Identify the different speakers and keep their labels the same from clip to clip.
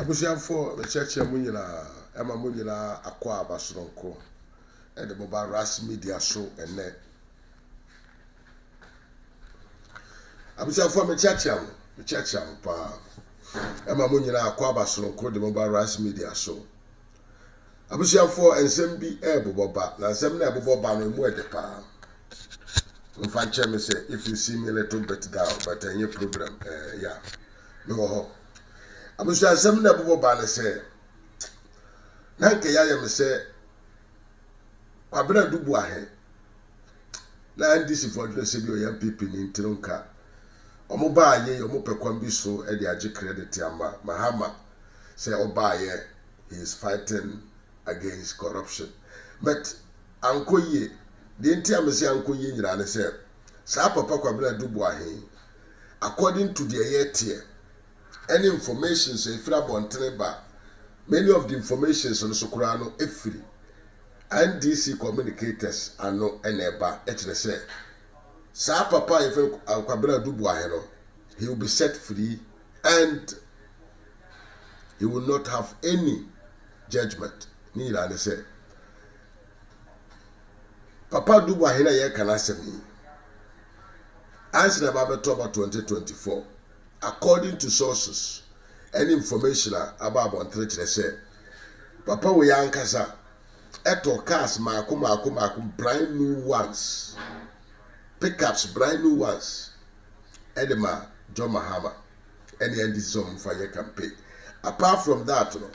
Speaker 1: Abusiafo the church munyina ema munyina akwa abasronko e de boba ras media so ene Abusiafo me church pa ema munyina akwa abasronko de boba ras media so Abusiafo ensem bi e boba na ensem na boba no mu ede pa Mfanche me say if you see me a little bit down but any problem yeah no Abusia ensem na boba na say na nke ya me say Kwabena Adu-Boahene na ndisi for the se bi o yam pipi ni ntronka omo ba ye omo pekwan bi so e de age credit ama Mahama say oba ye he is fighting against corruption but ankoye the entire me say ankoye nyira ne say sa papa Kwabena Adu-Boahene according to the yet any information say fra bontene ba many of the information so kura no efiri NDC communicators ano eneba etre say sa papa if Kwabena Adu-Boahene he will be set free and he will not have any judgment ni ila ne say Papa Adu-Boahene ye kana semi answer about 2024 according to sources and information about Bontre say Papa we yankasa eto cars maako brand new ones pickups brand new ones edema John Mahama and the NDC fire campaign apart from that no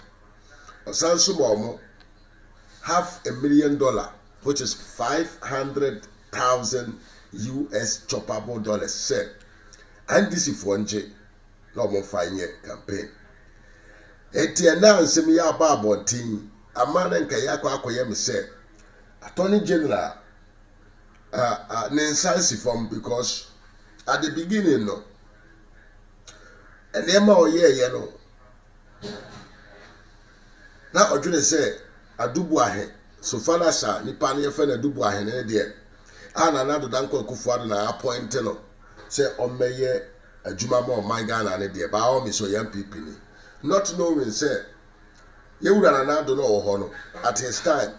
Speaker 1: osanso mo $500,000 which is $500,000 US choppable dollars said NDC for nje no mo fire campaign etiana nsem ya ba abontin amana nka yakwa akoye me say attorney general Nancy from because at the beginning no and ema oye no na odwene say Adu-Boahene so far as nipa ne yefa na Adu-Boahene ne de ana na do danko Akufo-Addo na appoint no say omeye adwuma ma o Ghana ne de ba o me so yam pipi ni not knowing say Yewura na do no ho no at his time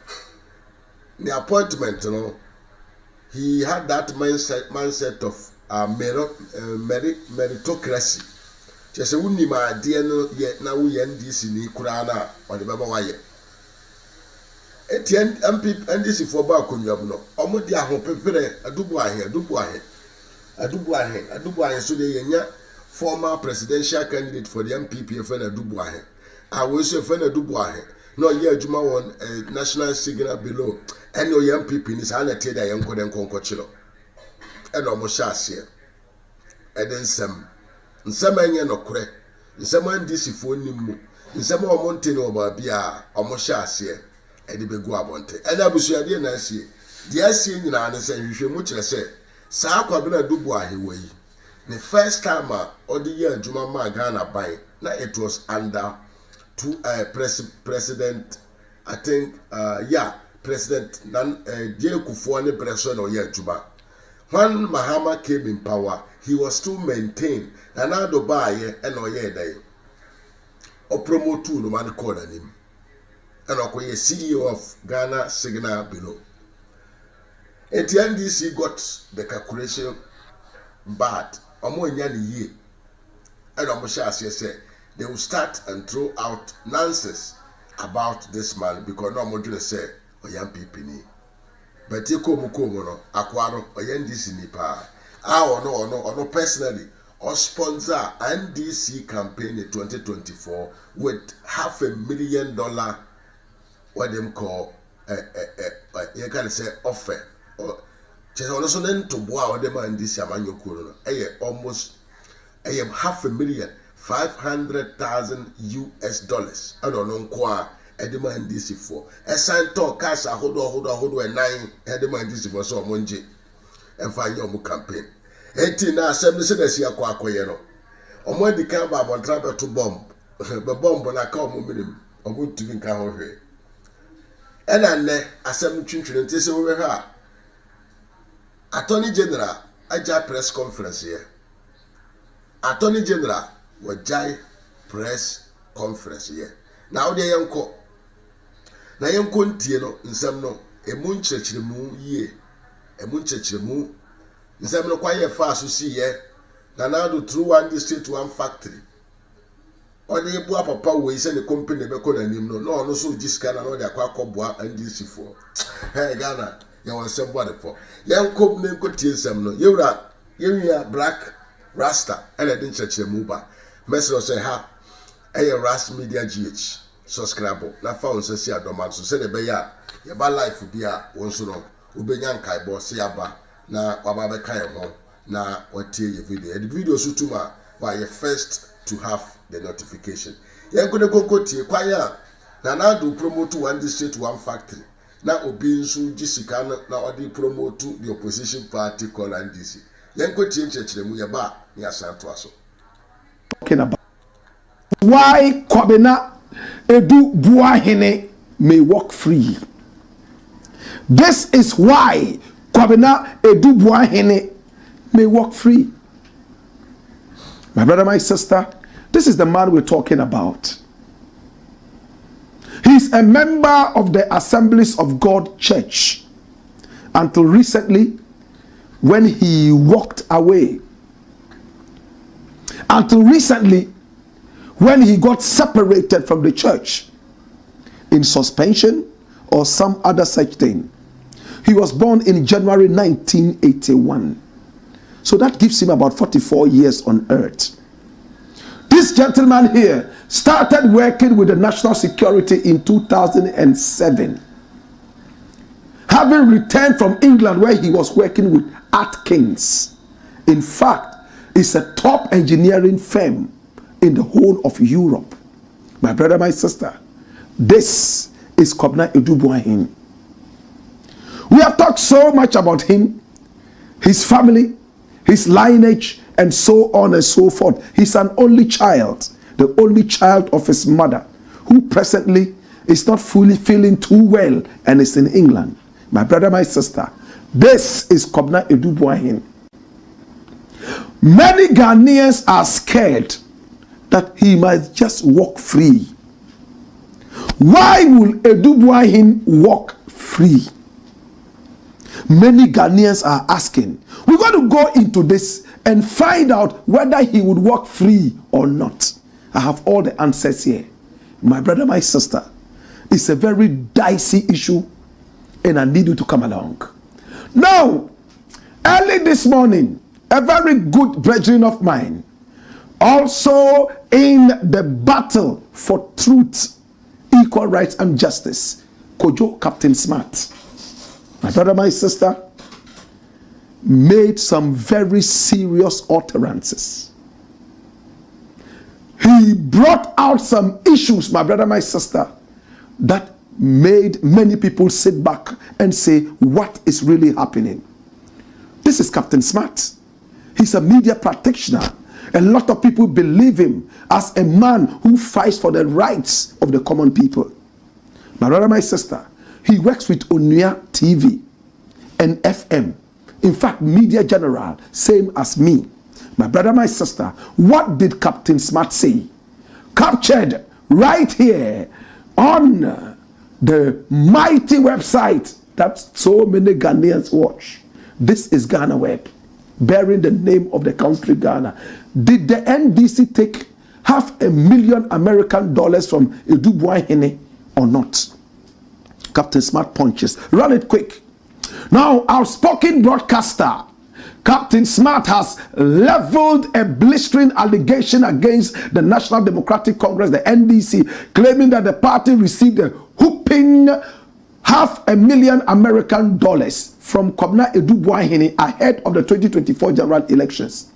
Speaker 1: the appointment no he had that mindset of meritocracy just wunni ma de no ye na wo ye NDC ni kura na o de baba wa ye etien MP NDC for ba konwam no omo de ahopepere Adu-Boahene so de yenya former presidential candidate for the MPP for Adu-Boahene I was a friend of Adu-Boahene no ye adwuma won national signal below and no young people in his hand at the young code and concochilo and almost shassia and then some enye no kore nsema NDC for nimu nsema omonte no ba bia almost shassia e de begu abonte and abusuade na asie de asie nyina ne se hwehwemu kire se saa Kwabena Adu-Boahene wei the first time or the year adwuma ma Ghana ban na it was under President, I think, President J. Kufuor President or Yajuba. When Mahama came in power, he was still maintained and Adu-Boahene and Oye Day. Or promote to the man called him. And Okoye CEO of Ghana Signal Below. At the NDC got the calculation bad. Omo nyani ye. And Omo Shasi said they will start and throw out nonsense about this man because no more just say o young people ni but you come no akwaro o NDC ni pa no personally or sponsor NDC campaign in 2024 with $500,000 what them call you can say offer or just also then to boa or them NDC amanyoko no almost $500,000 $500,000 US dollars. I don't know kwa edema NDC for. Esan to cash ahodo and 9 edema NDC for so monje. And find your campaign. 18 na assembly se desi akwa akoye no. Omo di kan ba bon travel to bomb. Be bomb na ka omo minim. Omo tumi nka ho hwe. E na ne assembly twintwire nti se wo hwe ha. Attorney General aja press conference here. Attorney General Wajai press conference here. Now they yanko. Na yanko ntie no nsem no emu nkyerkyeremu yie. Emu nkyerkyeremu nsem no kwaye fa so si ye. Na do through one district one factory. Ode ebu apapa we say the company be ko nanim no so gisika na no de akwa boa NDC for. Hey Ghana, you want somebody for. Yanko me ko tie nsem no. Yewia black Rasta and I didn't church ba. Message say ha Ras Media GH subscribe na found say adoman so say the be ya ba life bi a won so no obenya nkai bo se aba na waba be kan ho na watie your video. The video so tuma why you first to have the notification. Yen ko de koko tie kwaya na do promote one district one factory. Na obi nso gisika na odi promote the opposition party called NDC. Yen ko tie chechiremu ye ba ni asanto aso.
Speaker 2: Talking about why Kwabena Adu-Boahene may walk free. This is why Kwabena Adu-Boahene may walk free. My brother, my sister, this is the man we're talking about. He's a member of the Assemblies of God Church until recently when he walked away. Until recently, when he got separated from the church in suspension or some other such thing. He was born in January 1981. So that gives him about 44 years on earth. This gentleman here started working with the national security in 2007. Having returned from England where he was working with Atkins. In fact, it's a top engineering firm in the whole of Europe. My brother, my sister, this is Kwabena Adu-Boahene. We have talked so much about him, his family, his lineage, and so on and so forth. He's an only child, the only child of his mother, who presently is not fully feeling too well and is in England. My brother, my sister, this is Kwabena Adu-Boahene. Many Ghanaians are scared that he might just walk free. Why will Adu-Boahene walk free? Many Ghanaians are asking. We're going to go into this and find out whether he would walk free or not. I have all the answers here. My brother, my sister, it's a very dicey issue and I need you to come along. Now, early this morning, a very good brethren of mine, also in the battle for truth, equal rights and justice, Kojo Captain Smart, my brother, my sister, made some very serious utterances. He brought out some issues, my brother, my sister, that made many people sit back and say, what is really happening? This is Captain Smart. He's a media practitioner. A lot of people believe him as a man who fights for the rights of the common people. My brother, my sister, he works with Onua TV and FM. In fact, Media General, same as me. My brother, my sister, what did Captain Smart say? Captured right here on the mighty website that so many Ghanaians watch. This is Ghana Web, bearing the name of the country Ghana. Did the NDC take $500,000 American from Adu-Boahene or not? Captain Smart punches. Run it quick. Now, outspoken broadcaster Captain Smart has leveled a blistering allegation against the National Democratic Congress, the NDC, claiming that the party received a whooping $500,000 American from Kwabena Adu-Boahene ahead of the 2024 general elections.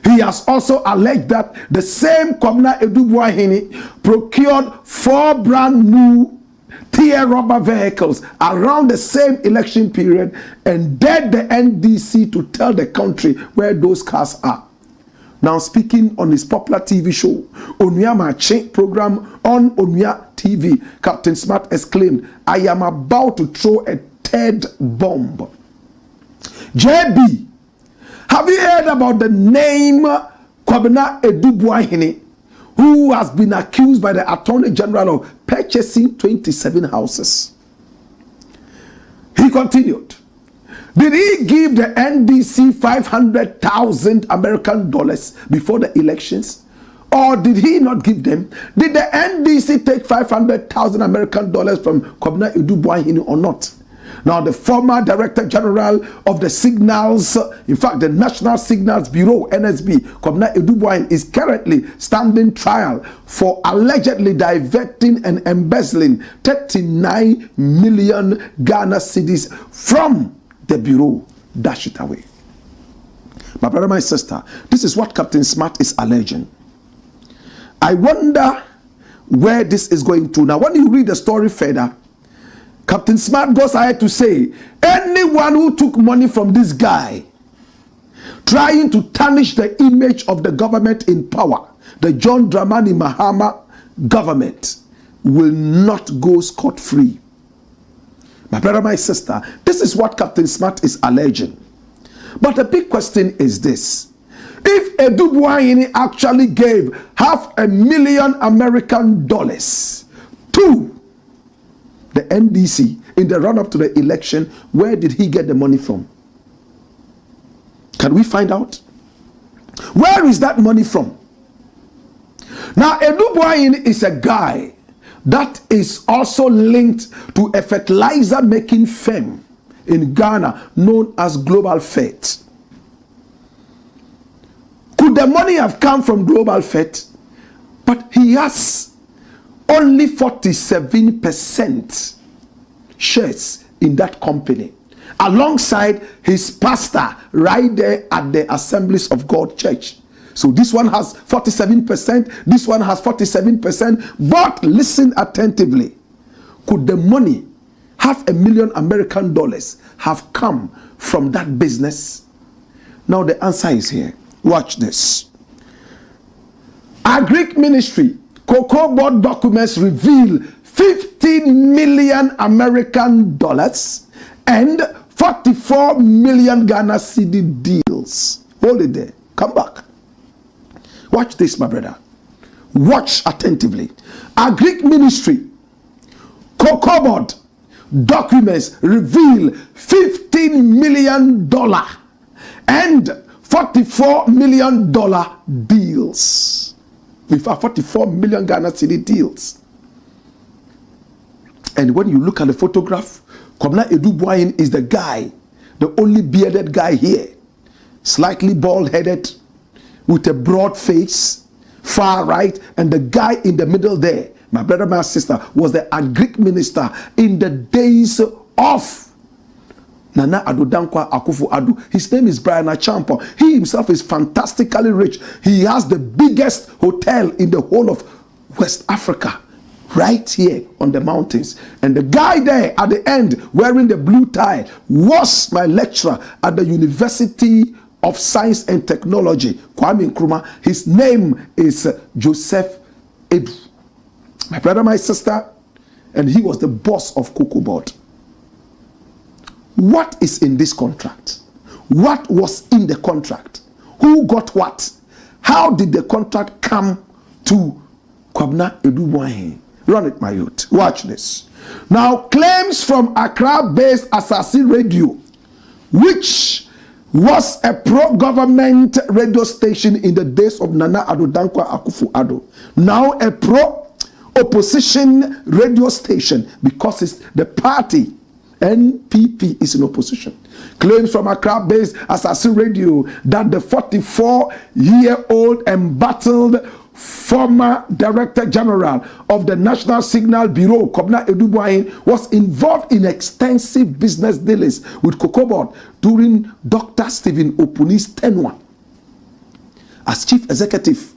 Speaker 2: He has also alleged that the same Kwabena Adu-Boahene procured 4 brand new tear rubber vehicles around the same election period and dared the NDC to tell the country where those cars are. Now, speaking on his popular TV show, Onua Mache program on Onua TV, Captain Smart exclaimed, "I am about to throw a third bomb." JB, have you heard about the name Kwabena Adu-Boahene? who has been accused by the Attorney General of purchasing 27 houses. He continued, did he give the NDC 500,000 American dollars before the elections? Or did he not give them? Did the NDC take 500,000 American dollars from Kwabena Adu-Boahene or not? Now, the former Director General of the Signals, in fact, the National Signals Bureau, NSB, Kwabena Adu-Boahene, is currently standing trial for allegedly diverting and embezzling 39 million Ghana cedis from the Bureau. Dash it away. My brother, my sister, this is what Captain Smart is alleging. I wonder where this is going to. Now, when you read the story further, Captain Smart goes ahead to say, anyone who took money from this guy, trying to tarnish the image of the government in power, the John Dramani Mahama government, will not go scot-free. My brother, my sister, this is what Captain Smart is alleging. But the big question is this. If Adu-Boahene actually gave $500,000 American dollars to the NDC in the run-up to the election, where did he get the money from? Can we find out? Where is that money from? Now, Adu-Boahene is a guy that is also linked to a fertilizer-making firm in Ghana known as Global Fet. Could the money have come from Global Fet? But he has only 47% shares in that company, alongside his pastor right there at the Assemblies of God Church. So this one has 47%, this one has 47%. But listen attentively. Could the money, $500,000 American dollars, have come from that business? Now the answer is here. Watch this. Our Greek ministry Cocoa Board documents reveal 15 million American dollars and 44 million Ghana cedi deals. Hold it there. Come back. Watch this, my brother. Watch attentively. Our Greek ministry Cocoa Board documents reveal $15 million and $44 million deals. With 44 million Ghana cedi deals. And when you look at the photograph, Kwabena Adu-Boahene is the guy, the only bearded guy here. Slightly bald-headed, with a broad face, far right, and the guy in the middle there, my brother, my sister, was the Greek minister in the days of Nana Addo Dankwa Akufo-Addo. His name is Brian Achampo. He himself is fantastically rich. He has the biggest hotel in the whole of West Africa, right here on the mountains. And the guy there at the end wearing the blue tie was my lecturer at the University of Science and Technology, Kwame Nkrumah. His name is Joseph Edu. My brother, my sister, and he was the boss of Cocoa Board. What is in this contract? What was in the contract? Who got what? How did the contract come to Kwabena Adu-Boahene? Run it, my youth. Watch this. Now, claims from Accra-based Asase Radio, which was a pro-government radio station in the days of Nana Addo Dankwa Akufo-Addo, now a pro-opposition radio station because it's the party NPP is in opposition. Claims from Accra-based Asase Radio that the 44-year-old embattled former Director General of the National Signal Bureau, Kwabena Adu-Boahene, was involved in extensive business dealings with Cocoa Board during Dr. Stephen Opuni's tenure as chief executive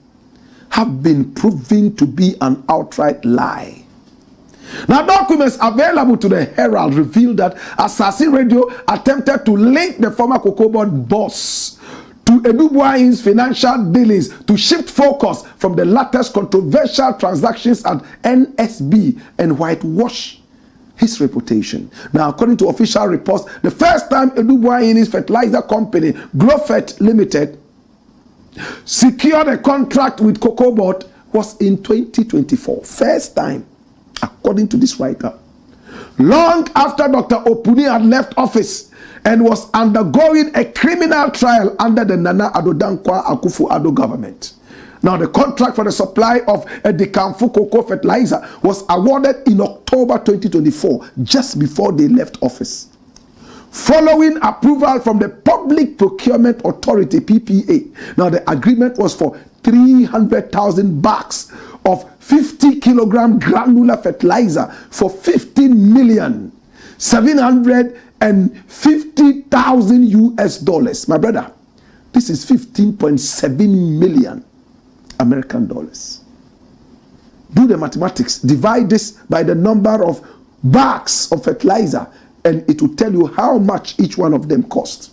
Speaker 2: have been proven to be an outright lie. Now, documents available to the Herald reveal that Asase Radio attempted to link the former Cocoa Board boss to Adu-Boahene's financial dealings to shift focus from the latter's controversial transactions at NSB and whitewash his reputation. Now, according to official reports, the first time Adu-Boahene's fertilizer company, Glofet Limited, secured a contract with Cocoa Board was in 2024. First time, according to this writer. Long after Dr. Opuni had left office and was undergoing a criminal trial under the Nana Addo Dankwa Akufo-Addo government. Now, the contract for the supply of a Dekamfu cocoa fertilizer was awarded in October 2024, just before they left office. Following approval from the Public Procurement Authority, PPA. Now, the agreement was for 300,000 bags of 50 kilogram granular fertilizer for 15,750,000 US dollars. My brother, this is 15.7 million American dollars. Do the mathematics. Divide this by the number of bags of fertilizer, and it will tell you how much each one of them cost.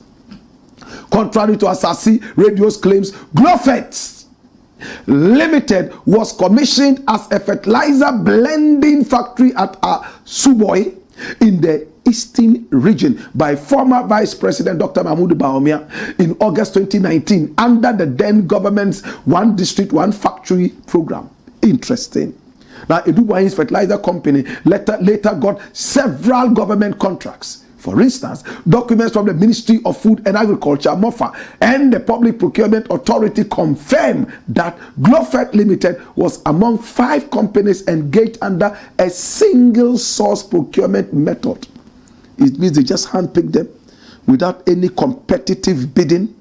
Speaker 2: Contrary to Asasi Radio's claims, Glofet Limited was commissioned as a fertilizer blending factory at Suboi in the Eastern region by former Vice President Dr. Mahmoud Bawumia in August 2019 under the then government's One District, One Factory program. Interesting. Now, Adu-Boahene's fertilizer company later got several government contracts. For instance, documents from the Ministry of Food and Agriculture, MOFA, and the Public Procurement Authority confirm that Glofet Limited was among 5 companies engaged under a single source procurement method. It means they just handpicked them without any competitive bidding,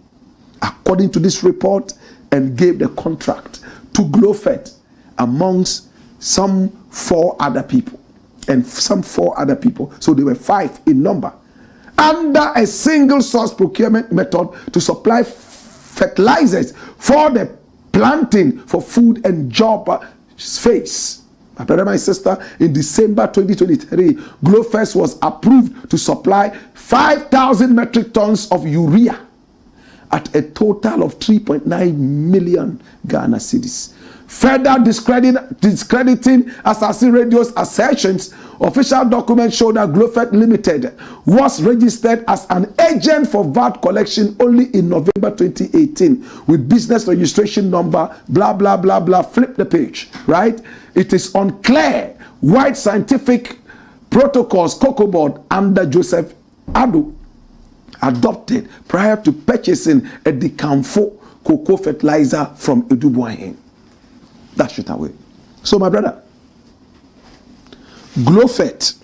Speaker 2: according to this report, and gave the contract to Glofet amongst some 4 other people. So they were 5 in number, under a single source procurement method to supply fertilizers for the planting for food and job phase. My brother, my sister, in December 2023, Glofest was approved to supply 5,000 metric tons of urea at a total of 3.9 million Ghana cedis. Further discrediting Asasi Radio's assertions, official documents show that Glofet Limited was registered as an agent for VAT collection only in November 2018 with business registration number blah blah blah blah. Flip the page, right? It is unclear why scientific protocols Cocoa Board under Joseph Adu adopted prior to purchasing a Dekamfu cocoa fertilizer from Adu-Boahene. Dash it away. So, my brother, Glofet,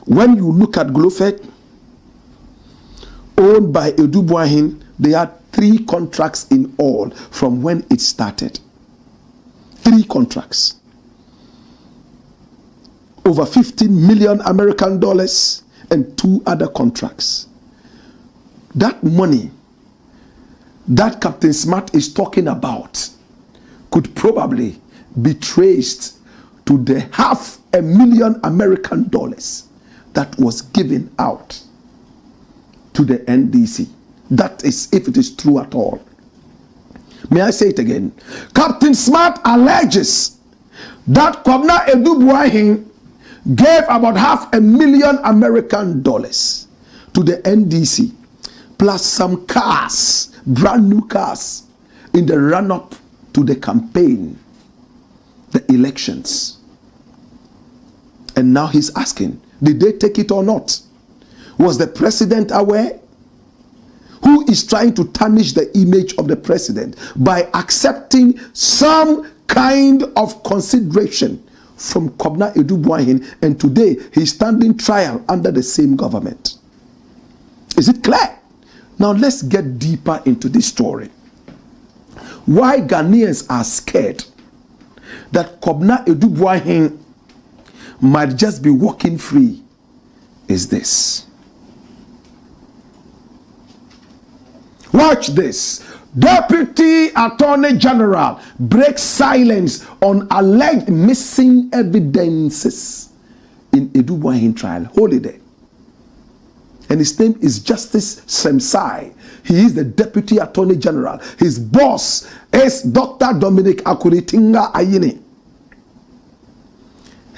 Speaker 2: when you look at Glofet, owned by Adu-Boahene, they had 3 contracts in all from when it started. 3 contracts. Over 15 million American dollars and 2 other contracts. That money that Captain Smart is talking about could probably be traced to the $500,000 American dollars that was given out to the NDC. That is, if it is true at all. May I say it again? Captain Smart alleges that Kwabena Adu-Boahene gave about $500,000 American dollars to the NDC, plus some cars, brand new cars, in the run-up to the campaign, the elections. And now he's asking, did they take it or not? Was the president aware? Who is trying to tarnish the image of the president by accepting some kind of consideration from Kwabena Adu-Boahene, and today he's standing trial under the same government? Is it clear? Now let's get deeper into this story. Why Ghanaians are scared that Kwabena Adu-Boahene might just be walking free is this. Watch this. Deputy Attorney General breaks silence on alleged missing evidences in Adu-Boahene trial. Hold it there. And his name is Justice Semsai. He is the Deputy Attorney General. His boss is Dr. Dominic Akuritinga Ayine.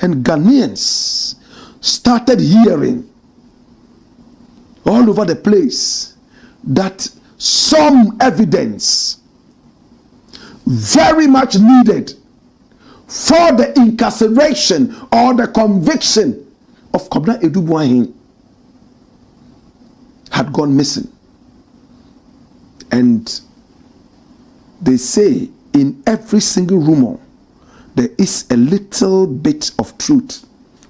Speaker 2: And Ghanaians started hearing all over the place that some evidence very much needed for the incarceration or the conviction of Kwabena Adu-Boahene had gone missing. And they say in every single rumor there is a little bit of truth.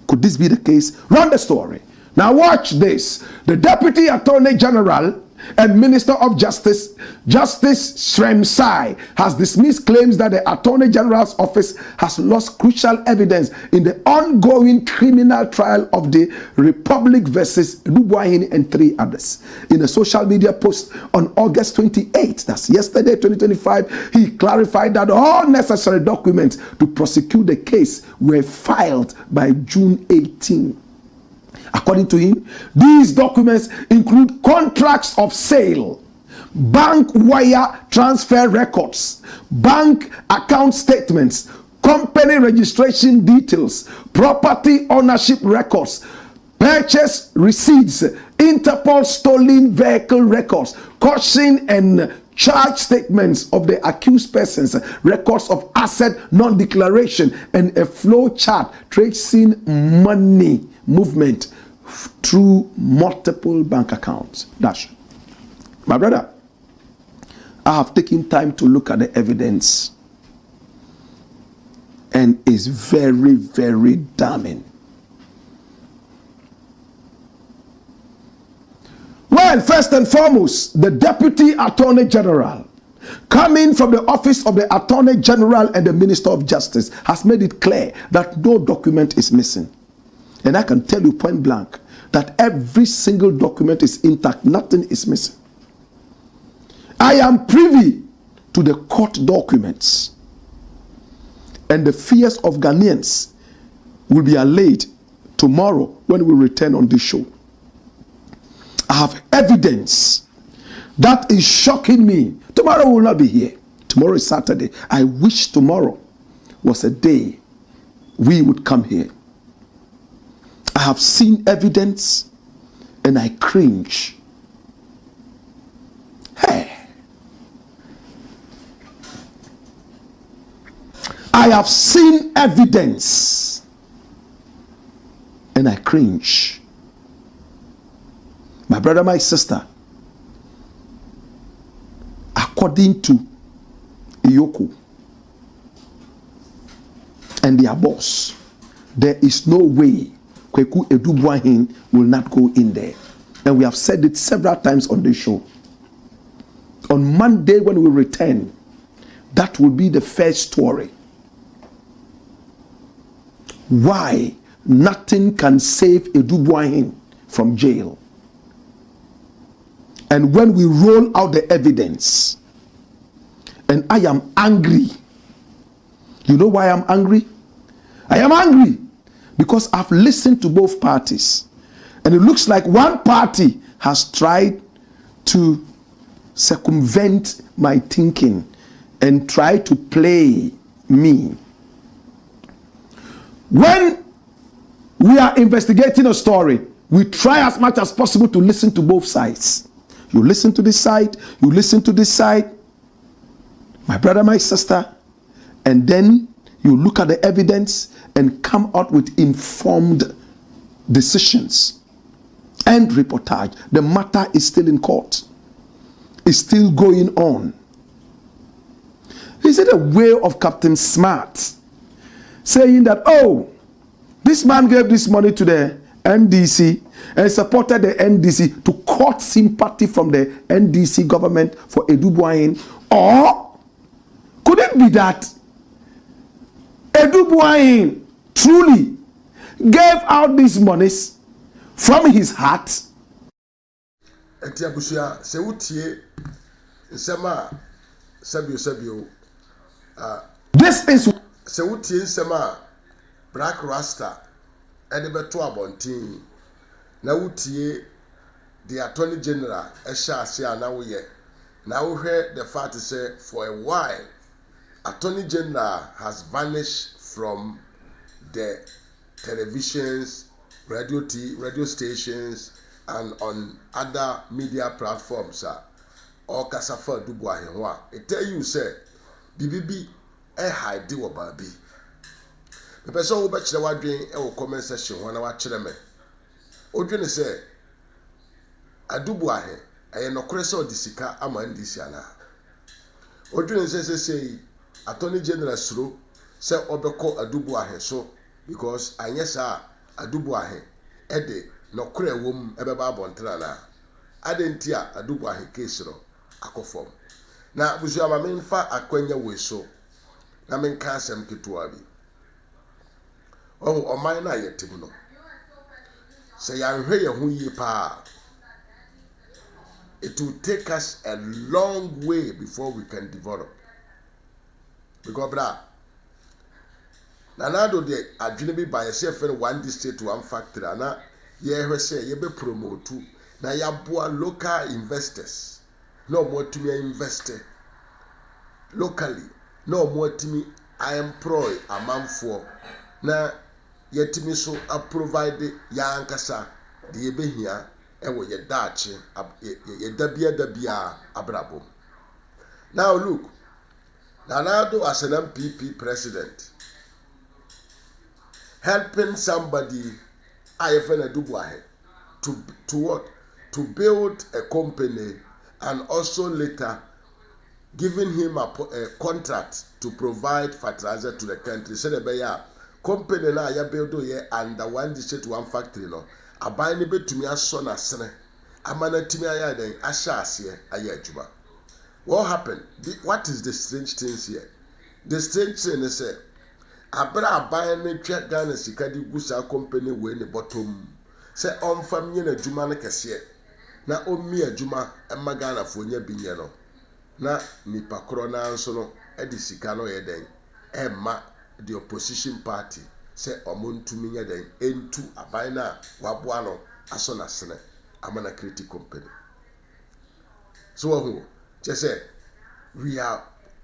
Speaker 2: Could this be the case? Run the story. Now watch this. The Deputy Attorney General and Minister of Justice, Justice Sremsai, has dismissed claims that the Attorney General's office has lost crucial evidence in the ongoing criminal trial of the Republic versus Adu-Boahene and 3 others. In a social media post on August 28, that's yesterday, 2025, he clarified that all necessary documents to prosecute the case were filed by June 18. According to him, these documents include contracts of sale, bank wire transfer records, bank account statements, company registration details, property ownership records, purchase receipts, Interpol stolen vehicle records, caution and charge statements of the accused persons, records of asset non-declaration, and a flow chart tracing money movement through multiple bank accounts. Dash. My brother, I have taken time to look at the evidence, and it's very, very damning. Well, first and foremost, the Deputy Attorney General, coming from the office of the Attorney General and the Minister of Justice, has made it clear that no document is missing. And I can tell you point blank that every single document is intact. Nothing is missing. I am privy to the court documents, and the fears of Ghanaians will be allayed tomorrow when we return on this show. I have evidence that is shocking me. Tomorrow will not be here. Tomorrow is Saturday. I wish tomorrow was a day we would come here. I have seen evidence and I cringe. Hey. I have seen evidence and I cringe. My brother, my sister, according to Iyoko and their boss, there is no way Kweku Adu-Boahene will not go in there. And we have said it several times on this show. On Monday when we return, that will be the first story. Why nothing can save Adu-Boahene from jail. And when we roll out the evidence, and I am angry. You know why I'm angry? I am angry because I've listened to both parties, and it looks like one party has tried to circumvent my thinking and try to play me. When we are investigating a story, we try as much as possible to listen to both sides. You listen to this side, you listen to this side, my brother, my sister, and then you look at the evidence and come out with informed decisions and reportage. The matter is still in court. It's still going on. Is it a way of Captain Smart saying that, oh, this man gave this money to the NDC and supported the NDC to court sympathy from the NDC government for Adu-Boahene? Or could it be that Adu-Boahene truly gave out these monies from his heart? This is
Speaker 1: Black Rasta Edebeto Abontin. Now utie the Attorney General Esha now we now hear the fact to say for a while Attorney General has vanished from the televisions, radio stations, and on other media platforms. Or Kasafa Adu-Boahene. It tell you say bibibi hide wo baabi me pese wo be kire wadwen wo comment section ho na wa kire me odwene se Adu-Boahene aye nokore se odisika ama ndisi ana odwene se attorney general suro se obekọ Adu-Boahene so because anyesa Adu-Boahene ede nokore wom ebeba abontra na adentia Adu-Boahene case ro akofom na busu amamen fa akwanya we so na men ka asem ketua bi oman na yetim no se ya hwe ye hu yi pa it will take us a long way before we can develop because bra nanado de adwene bi ba yese fe one district one factory na ye hwe se ye be promote na ya boa local investors no more to me invest locally no more to me I employ amanfo na yetimi so a provide ya ankasa de ye behia ewo ye daache ye dabia abrabom. Now look, Nanado as an MPP president helping somebody Adu-Boahene to what? To build a company and also later giving him a contract to provide fertilizer to the country. So the company na ya build ye under one district one factory no aban ne betumi aso na sene amana timi aya den ahya ase aya adwuma. What happened? What is the strange things here? The strange thing is say abra aban ne twa Ghana sika di gusa company we ne bottom say onfam nye na adwuma ne kese na omi adwuma emma Ghana fo nya binye no na nipa kro na nso no edi sika no ye den emma the opposition party say omontumi nya den entu aban na waboa no aso na sene amana create company. So who just say we are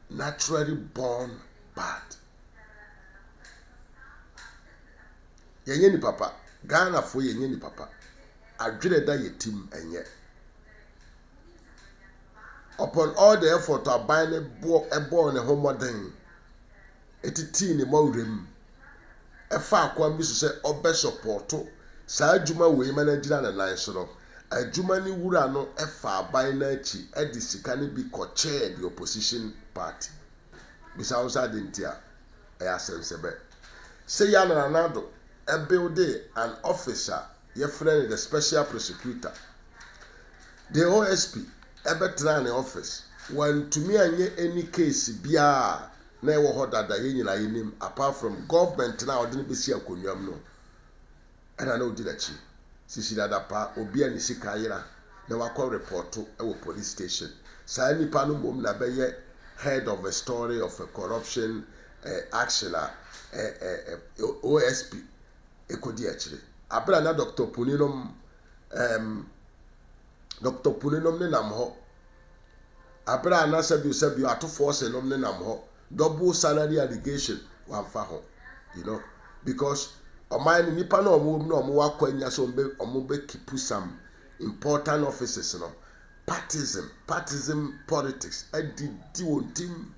Speaker 1: naturally born bad. Yenye ni papa Ghana fo yenye ni papa adwene da yetim enye. Upon all the effort to aban ne homoden etiti ni mawrem efa akwa bi so se obe supporto saa adwuma we managina na nan so no adwuma ni wura no efa aban na achi edi sika ne bi ko chair the opposition party bisa usa dentia ayasensebe say ya na Nanado e build an officer ye friend the special prosecutor the OSP ebetra na office when to me anye any case bia na ewo hodada ye nyina yenim apart from government na odine besi akonwam no ana na odi dachi sisi dada pa obi ani sika yira na wakọ report ewo police station sa nipa no mom na beye head of a story of a corruption action OSP ekodi akire abra na Dr. Puninom ne nam ho abra na sabi ato force nom ne nam ho double salary allegation wamfa ho you know because oman nipa na omo na omo wakwanya so omo be keep some important offices no partisan politics adidi wontim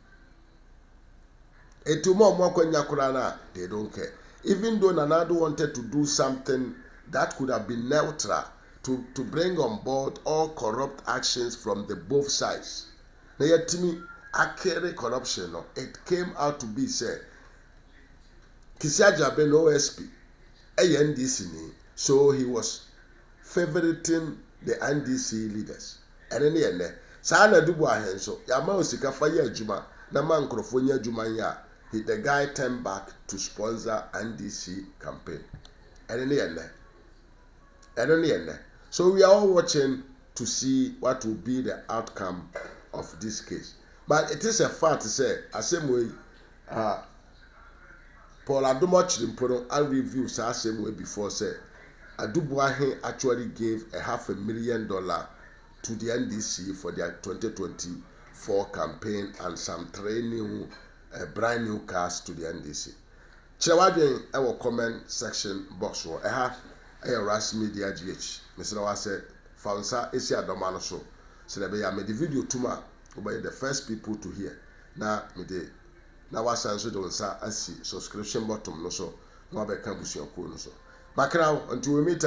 Speaker 1: etumo omo wakwanya kura na they don't care. Even though Nanado wanted to do something that could have been neutral to bring on board all corrupt actions from the both sides. Na yetimi akere corruption no, it came out to be said Kisiaja ben OSP NDC ni, so he was favoriting the NDC leaders. And then ene sa na Adu-Boahene so ya ma osika fa ye adwuma na ma nkrofo nya adwuma ya. The guy turned back to sponsor NDC campaign. And then so we are all watching to see what will be the outcome of this case. But it is a fact to say, as same way, Paul Adomo I review the same way before say, Adu-Boahene actually gave $500,000 to the NDC for their 2024 campaign and some training. Brand new cars to the NDC. Chewadwen our comment section box wo Ras Media GH. Mr. Wase Fansa esi adoma no so. So be ya me the video tuma we the first people to hear. na mede na wasan so de nsa asi subscription button no so na wabɛka busuakuo no so makra until we meet